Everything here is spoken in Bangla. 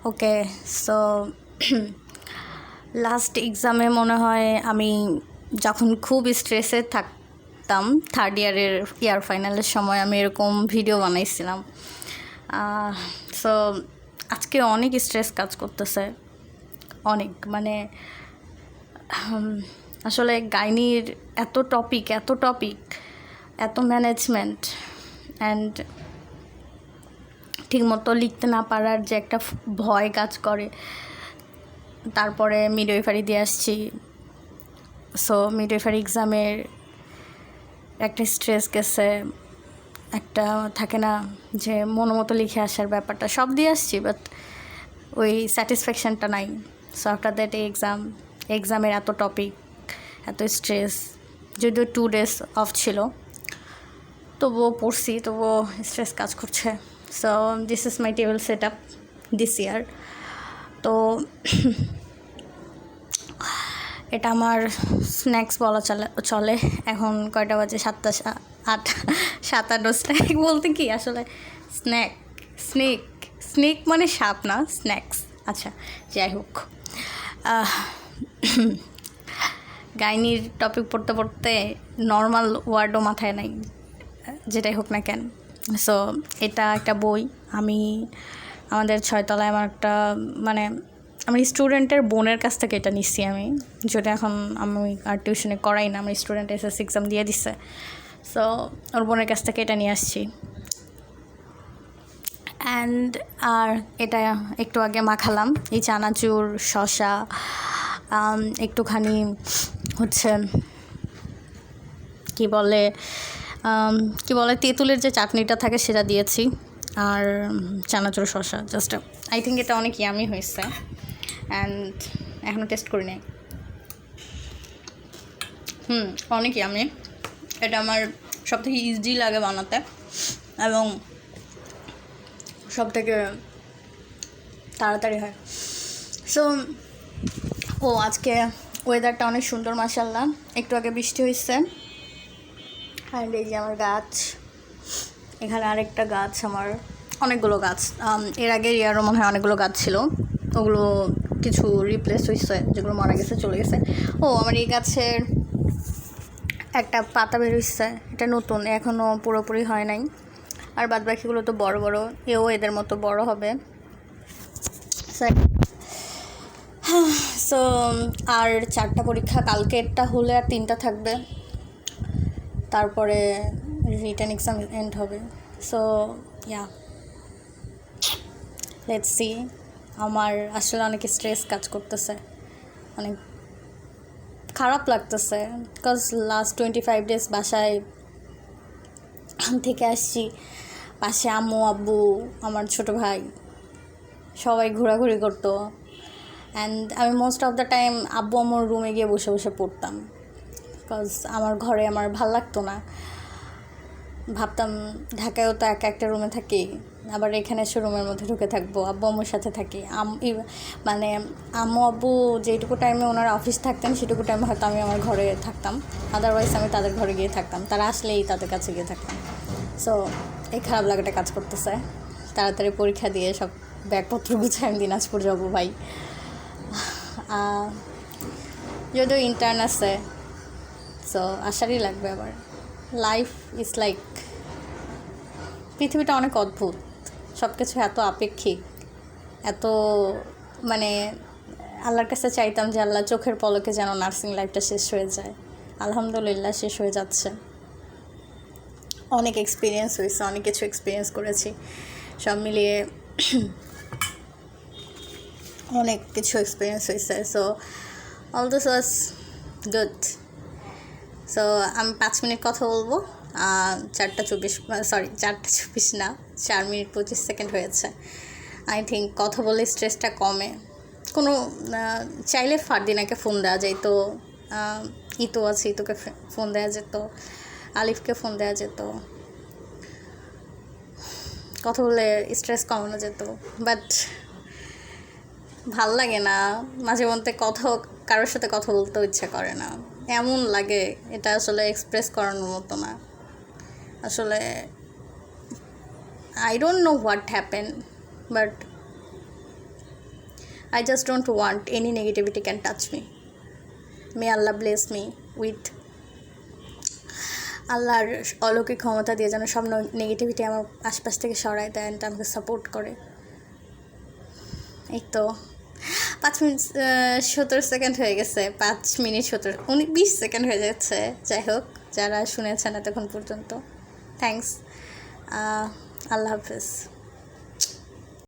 ওকে, সো লাস্ট এক্সামে মনে হয় আমি যখন খুব স্ট্রেসে থাকতাম, থার্ড ইয়ার ফাইনালের সময় আমি এরকম ভিডিও বানাইছিলাম। সো আজকে অনেক স্ট্রেস কাজ করতেছে, অনেক মানে আসলে গাইনির এত টপিক এত ম্যানেজমেন্ট অ্যান্ড ঠিকমতো লিখতে না পারার যে একটা ভয় কাজ করে। তারপরে মিডওয়াইফারি দিয়ে আসছি, সো মিডওয়াইফারি এক্সামের একটা স্ট্রেস গেছে, একটা থাকে না যে মতো লিখে আসার ব্যাপারটা, সব দিয়ে আসছি, বাট ওই স্যাটিসফ্যাকশানটা নাই। সো আফটার দ্যাট এক্সামের এত টপিক, এত স্ট্রেস, যদিও 2 days অফ ছিল, তবুও পড়ছি, তবুও স্ট্রেস কাজ করছে। So this is my table set up this ইয়ার। তো এটা আমার স্ন্যাক্স বলা চলে। এখন কয়টা বাজে? 7:57। স্ন্যাক বলতে কি আসলে স্নেক মানে সাপ না, স্ন্যাক্স। আচ্ছা, যাই হোক, গাইনির টপিক পড়তে পড়তে নর্মাল ওয়ার্ডও মাথায় নাই, যেটাই হোক না কেন। সো এটা একটা বই, আমি আমাদের 6 তলায় আমার একটা মানে আমার স্টুডেন্টের বোনের কাছ থেকে এটা নিচ্ছি আমি, যেটা এখন আমি আর টিউশনে করাই না, আমার স্টুডেন্ট এসএসসি এক্সাম দিয়ে দিচ্ছে। সো ওর বোনের কাছ থেকে এটা নিয়ে আসছি। অ্যান্ড আর এটা একটু আগে মাখালাম, এই চানাচুর, শসা, একটুখানি হচ্ছে কি বলে তেঁতুলের যে চাটনিটা থাকে সেটা দিয়েছি, আর চানাচুর, শসা। জাস্ট আই থিঙ্ক এটা অনেক ইয়ামি হয়েছে, অ্যান্ড এখনও টেস্ট করি নাই। অনেক ইয়ামি। এটা আমার সবথেকে ইজি লাগে বানাতে, এবং সবথেকে তাড়াতাড়ি হয়। সো আজকে ওয়েদারটা অনেক সুন্দর, মাশাআল্লাহ। একটু আগে বৃষ্টি হয়েছে, অ্যান্ড এই যে আমার গাছ, এখানে আরেকটা গাছ, আমার অনেকগুলো গাছ। এর আগে ইয়ারও মনে হয় অনেকগুলো গাছ ছিল, ওগুলো কিছু রিপ্লেস হয়েছে, যেগুলো মারা গেছে, চলে গেছে। আমার এই গাছের একটা পাতা বেরোচ্ছে, এটা নতুন, এখনও পুরোপুরি হয় নাই। আর বাদ বাকিগুলো তো বড় বড়, এদের মতো বড় হবে। সো আর 4টা পরীক্ষা, কালকে একটা হলে আর 3টা থাকবে, তারপরে রিটেন এক্সাম এন্ড হবে। So let's see. আমার আসলে অনেক স্ট্রেস কাজ করতেছে, অনেক খারাপ লাগতেছে, বিকজ লাস্ট 25 days বাসায় থেকে আসছি। পাশে আম্মু, আব্বু, আমার ছোটো ভাই সবাই ঘোরাঘুরি করতো, অ্যান্ড আমি মোস্ট অফ দ্য টাইম আব্বু আম্মুর রুমে গিয়ে বসে বসে পড়তাম, বিকজ আমার ঘরে আমার ভাল লাগতো না। ভাবতাম ঢাকায়ও তো একটা রুমে থাকি, আবার এখানে এসে রুমের মধ্যে ঢুকে থাকবো, আব্বু আম্মুর সাথে থাকি। মানে আম্মু আব্বু যেটুকু টাইমে ওনারা অফিস থাকতেন সেটুকু টাইমে হয়তো আমি আমার ঘরে থাকতাম, আদারওয়াইজ আমি তাদের ঘরে গিয়ে থাকতাম, তারা আসলেই তাদের কাছে গিয়ে থাকতাম। সো এই খারাপ লাগাটা কাজ করতেছে। তাড়াতাড়ি পরীক্ষা দিয়ে সব ব্যাগপত্র গুছায় আমি দিনাজপুর যাবো ভাই। যদিও ইন্টার্ন আছে, সো আসারই লাগবে আবার। লাইফ ইজ লাইক, পৃথিবীটা অনেক অদ্ভুত, সব কিছু এত আপেক্ষিক, এত মানে আল্লাহর কাছে চাইতাম যে আল্লাহ চোখের পলকে যেন নার্সিং লাইফটা শেষ হয়ে যায়। আলহামদুলিল্লাহ শেষ হয়ে যাচ্ছে। অনেক এক্সপিরিয়েন্স হয়েছে, অনেক কিছু এক্সপিরিয়েন্স করেছি, সব মিলিয়ে অনেক কিছু এক্সপিরিয়েন্স হয়েছে। So all this was good. So আমি 5 মিনিট কথা বলবো, 4:24 না, 4 মিনিট 25 সেকেন্ড হয়েছে। আই থিঙ্ক কথা বলে স্ট্রেসটা কমে। চাইলে ফারদিনাকে ফোন দেওয়া যেত, ইতো আছে, ইতোকে ফোন দেওয়া যেত, আলিফকে ফোন দেওয়া যেত, কথা বলে স্ট্রেস কমানো যেত, বাট ভাল লাগে না মাঝে মধ্যে কারোর সাথে কথা বলতেও ইচ্ছা করে না, এমন লাগে। এটা আসলে এক্সপ্রেস করানোর মতো না আসলে। I don't know what happen, but I just don't want any negativity can touch me. May Allah bless me with আল্লাহর অলৌকিক ক্ষমতা দিয়ে যেন সব নেগেটিভিটি আমার আশপাশ থেকে সরায় দেয় অ্যান্ড আমাকে সাপোর্ট করে। এই তো 5 মিনিট 17 সেকেন্ড হয়ে গেছে, 5 মিনিট 20 সেকেন্ড হয়ে যাচ্ছে। যাই হোক, যারা শুনেছেন এতক্ষণ পর্যন্ত, থ্যাংকস। আল্লাহ হাফেজ।